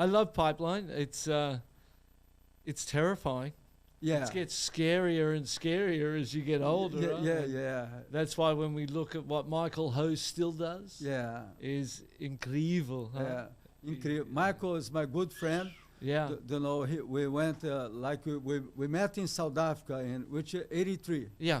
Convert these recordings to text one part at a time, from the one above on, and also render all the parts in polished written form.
I love pipeline. It's terrifying. Yeah. It gets scarier and scarier as you get older. Yeah, right? yeah. That's why when we look at what Michael Hose still does, is incredible. Huh? Yeah, incredible. Michael is my good friend. Yeah. You know, we went we met in South Africa in which 83. Yeah.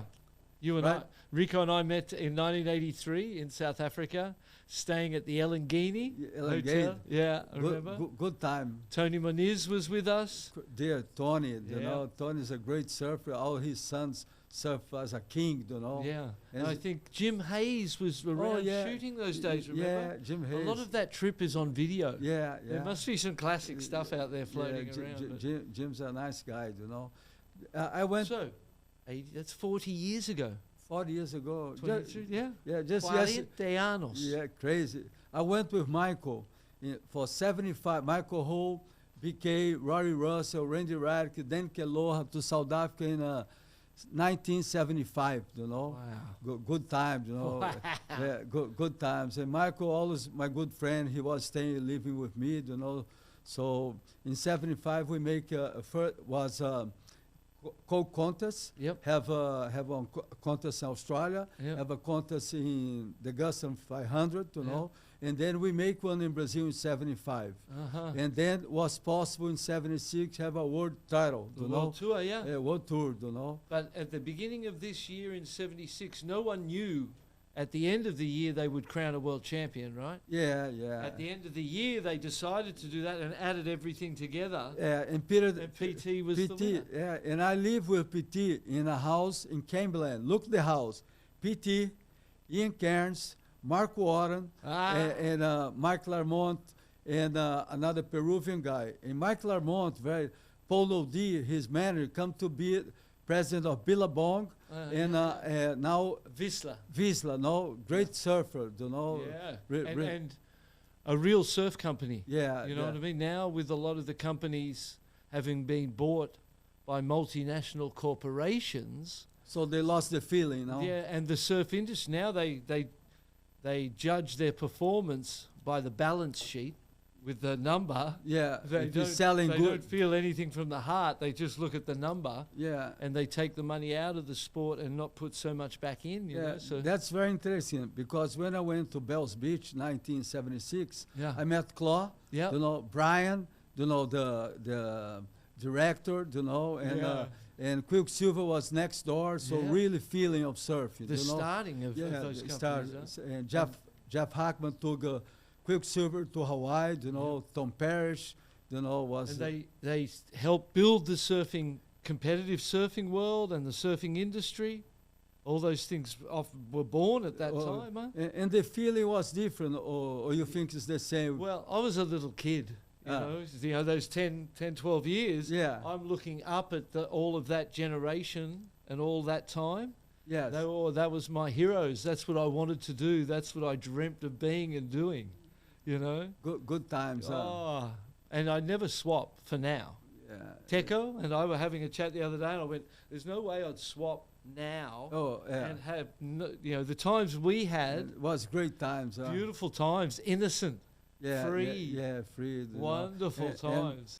You and Right. Rico and I met in 1983 in South Africa, staying at the Elengini Hotel. Yeah, I remember. Good time. Tony Moniz was with us. Dear Tony, you know, Tony's a great surfer. All his sons surf as a king, you know. Yeah. And I think Jim Hayes was around shooting those days, remember? Yeah, Jim Hayes. A lot of that trip is on video. Yeah. There must be some classic stuff out there floating around. Jim's a nice guy, you know. I went... So, that's 40 years ago. 40 years ago. Just 40 anos. Yeah, crazy. I went with Michael for 75. Michael Hole, BK, Rory Russell, Randy Radke, Dan Aloha to South Africa in 1975, you know. Wow. Good times, you know. Yeah, good times. And Michael, always my good friend, he was living with me, you know. So in 75, we make Coke contest. Yep. Have a contest in Australia. Yep. Have a contest in the Guston 500, you know. And then we make one in Brazil in 75. And then was possible in 76 have a world title, you know. World tour, yeah. World tour, you know. But at the beginning of this year in 76, no one knew at the end of the year they would crown a world champion, right? Yeah. At the end of the year, they decided to do that and added everything together. Yeah, and Peter... And PT was the winner. Yeah, and I live with PT in a house in Camberland. Look at the house. PT, Ian Cairns, Mark Warren, and Mike Larmont, and another Peruvian guy. And Mike Larmont, Paulo D, his manager, come to be president of Billabong, and now Visla, no, great surfer, you know. Yeah, and a real surf company. Yeah, you know what I mean. Now with a lot of the companies having been bought by multinational corporations, so they lost the feeling, no? Yeah, and the surf industry now they judge their performance by the balance sheet. With the number, they don't feel anything from the heart. They just look at the number, and they take the money out of the sport and not put so much back in. You know? So that's very interesting because when I went to Bells Beach, 1976, I met Claw, you know, Brian, you know, the director, you know, and Quicksilver was next door. So really feeling of surfing. The starting of those companies. And Jeff Hackman took Quicksilver to Hawaii, you know, Tom Parrish, you know, was... And they helped build the competitive surfing world and the surfing industry. All those things were born at that time, huh? And the feeling was different, or you think it's the same? Well, I was a little kid, you know, those 10, 12 years. Yeah. I'm looking up at all of that generation and all that time. Yes. That was my heroes. That's what I wanted to do. That's what I dreamt of being and doing. You know, good times. And I never swap for now. Yeah. Teco and I were having a chat the other day, and I went, "There's no way I'd swap now and have you know the times we had. It was great times. Beautiful times, innocent, free, free, wonderful times."